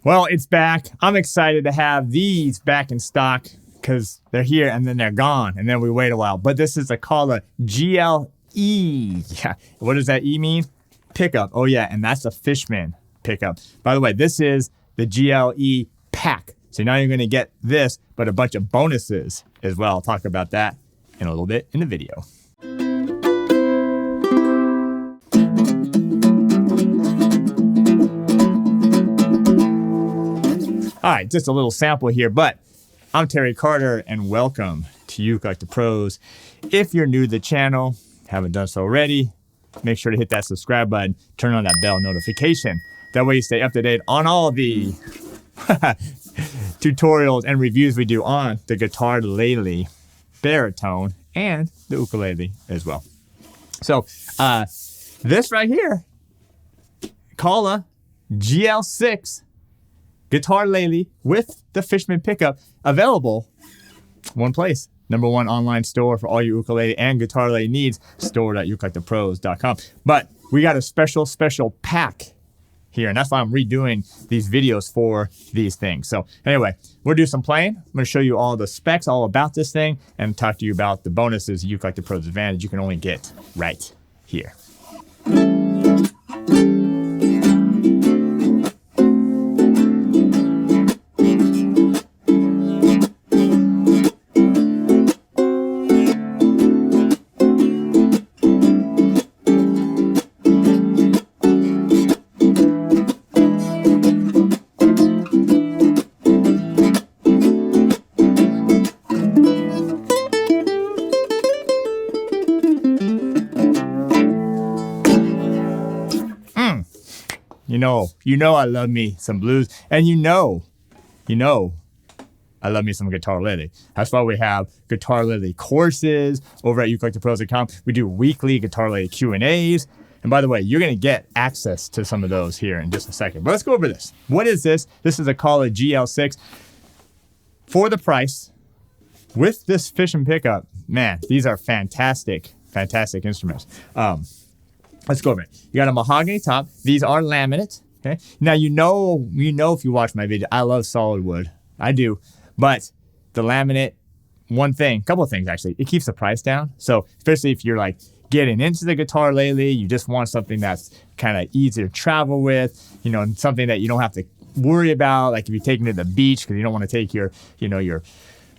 Well, it's back. I'm excited to have these back in stock because they're here and then they're gone and then we wait a while. But this is a Kala GL-E. Yeah. What does that E mean? Pickup. Oh yeah, and that's a Fishman pickup. By the way, this is the GL-E pack. So now you're going to get this, but a bunch of bonuses as well. I'll talk about that in a little bit in the video. All right, just a little sample here, but I'm Terry Carter and welcome to ukelikethepros. If you're new to the channel, haven't done so already, make sure to hit that subscribe button, turn on that bell notification. That way you stay up to date on all the tutorials and reviews we do on the guitarlele, baritone, and the ukulele as well. So this right here, Kala GL6 Guitarlele with the Fishman pickup, available one place. #1 online store for all your ukulele and guitarlele needs, store.ukelikethepros.com. But we got a special pack here, and that's why I'm redoing these videos for these things. So anyway, we'll do some playing. I'm going to show you all the specs, all about this thing, and talk to you about the bonuses Uke Like the Pros Advantage you can only get right here. You know I love me some blues, and you know I love me some guitarlele. That's why we have guitarlele courses over at ukelikethepros.com. We do weekly guitarlele Q&As. And by the way, you're going to get access to some of those here in just a second. But let's go over this. What is this? This is a Kala GL6 for the price with this Fishman pickup. Man, these are fantastic instruments. Let's go over it. You got a mahogany top. These are laminate. Okay. Now you know if you watch my video, I love solid wood. I do. But the laminate, couple of things actually, it keeps the price down. So especially if you're like getting into the guitarlele, you just want something that's kind of easy to travel with, and something that you don't have to worry about. Like if you're taking it to the beach, because you don't want to take your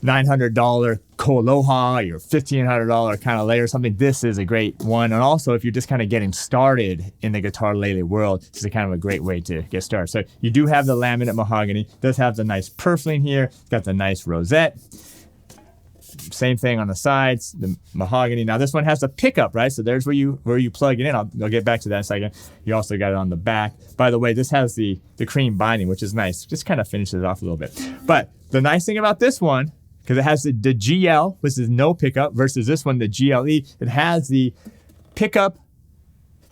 $900 Koaloha, your $1,500 kind of layer or something. This is a great one. And also, if you're just kind of getting started in the guitarlele world, this is kind of a great way to get started. So you do have the laminate mahogany. It does have the nice purfling here. It's got the nice rosette. Same thing on the sides, the mahogany. Now this one has a pickup, right? So there's where you plug it in. I'll get back to that in a second. You also got it on the back. By the way, this has the cream binding, which is nice. Just kind of finishes it off a little bit. But the nice thing about this one, because it has the GL, which is no pickup, versus this one, the GL-E, it has the pickup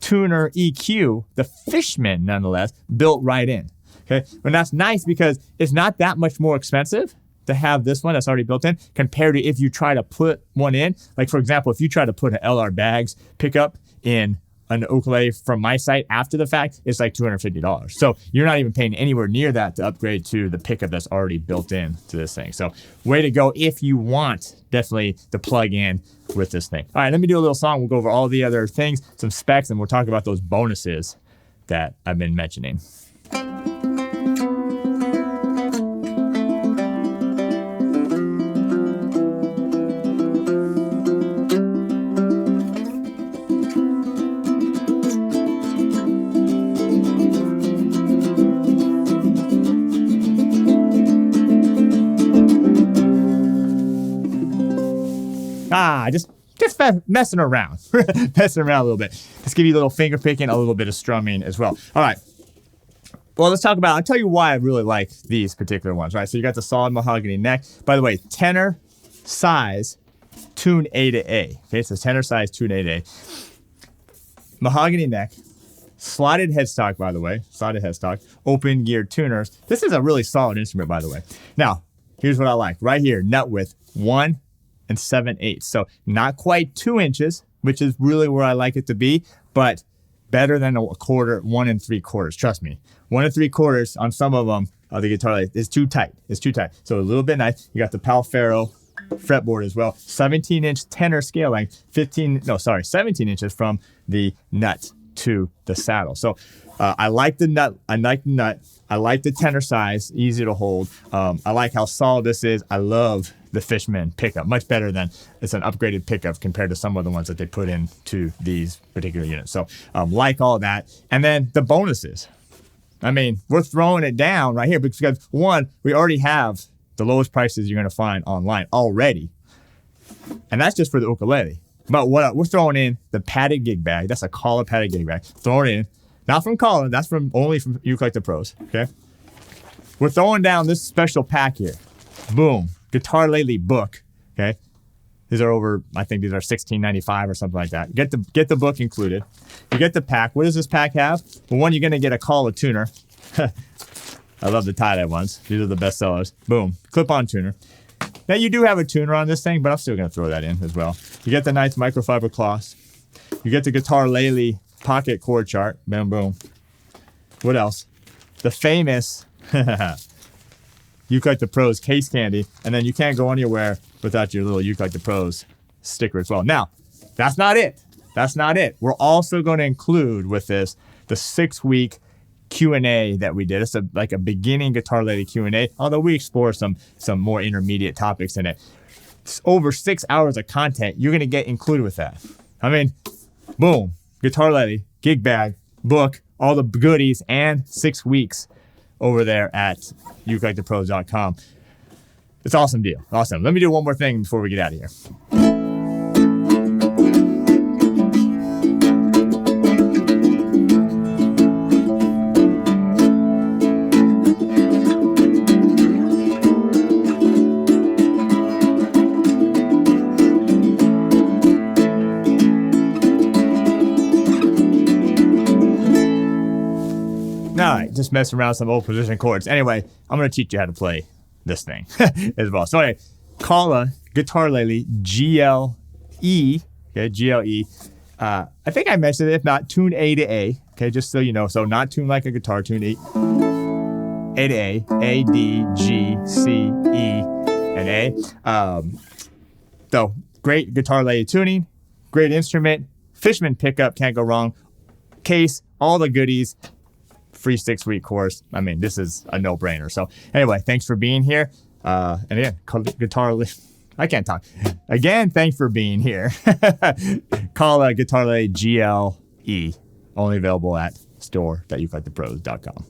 tuner EQ, the Fishman nonetheless, built right in. Okay, and that's nice because it's not that much more expensive to have this one that's already built in compared to if you try to put one in. Like for example, if you try to put an LR Baggs pickup in an ukulele from my site after the fact, it's like $250. So you're not even paying anywhere near that to upgrade to the pickup that's already built in to this thing. So way to go if you want definitely to plug in with this thing. All right, let me do a little song. We'll go over all the other things, some specs, and we'll talk about those bonuses that I've been mentioning. Just messing around. Messing around a little bit. Just give you a little finger picking, a little bit of strumming as well. All right. Well, let's talk about, I'll tell you why I really like these particular ones, right? So you got the solid mahogany neck. By the way, tenor size, tune A to A. Okay, so tenor size, tune A to A. Mahogany neck, slotted headstock, by the way, slotted headstock, open geared tuners. This is a really solid instrument, by the way. Now, here's what I like. Right here, nut width, 1 7/8. So not quite 2 inches, which is really where I like it to be, but better than a quarter, 1 3/4. Trust me, 1 3/4 on some of them of the Guitarlele is too tight. It's too tight. So a little bit nice. You got the Palfaro fretboard as well. 17-inch tenor scale length. 17 inches from the nut to the saddle. So I like the nut. I like the tenor size. Easy to hold. I like how solid this is. I love the Fishman pickup. Much better than it's an upgraded pickup compared to some of the ones that they put into these particular units. So like all that. And then the bonuses. I mean, we're throwing it down right here because one, we already have the lowest prices you're going to find online already. And that's just for the ukulele. But what we're throwing in the padded gig bag. That's a Kala padded gig bag. Throwing it in. Not from Kala. That's only from ukelikethepros. Okay. We're throwing down this special pack here. Boom. Guitarlele book. Okay. These are over, I think these are $16.95 or something like that. Get the book included. You get the pack. What does this pack have? Well, one, you're going to get a Kala tuner. I love the tie-dye ones. These are the best sellers. Boom. Clip-on tuner. Now, you do have a tuner on this thing, but I'm still going to throw that in as well. You get the nice microfiber cloths. You get the Guitarlele pocket chord chart. Boom, boom. What else? The famous ukelikethepros case candy. And then you can't go anywhere without your little ukelikethepros sticker as well. Now, that's not it. That's not it. We're also going to include with this the 6-week Q&A that we did. It's like a beginning Guitarlele Q&A, although we explore some more intermediate topics in it. It's over 6 hours of content you're going to get included with that. I mean, boom, Guitarlele, gig bag, book, all the goodies, and 6 weeks over there at ukelikethepros.com. It's an awesome deal. Awesome. Let me do one more thing before we get out of here. All right, just messing around with some old position chords. Anyway, I'm going to teach you how to play this thing as well. So anyway, Kala Guitarlele GL-E, okay, GL-E. I think I mentioned it. If not, tune A to A, okay, just so you know. So not tune like a guitar, tune A to A, A, D, G, C, E, and A. So great Guitarlele tuning, great instrument, Fishman pickup, can't go wrong. Case, all the goodies. Free 6-week course. I mean, this is a no-brainer. So anyway, thanks for being here. And again, Guitarlele. I can't talk. Again, thanks for being here. Kala Guitarlele GL-E. Only available at store.ukelikethepros.com.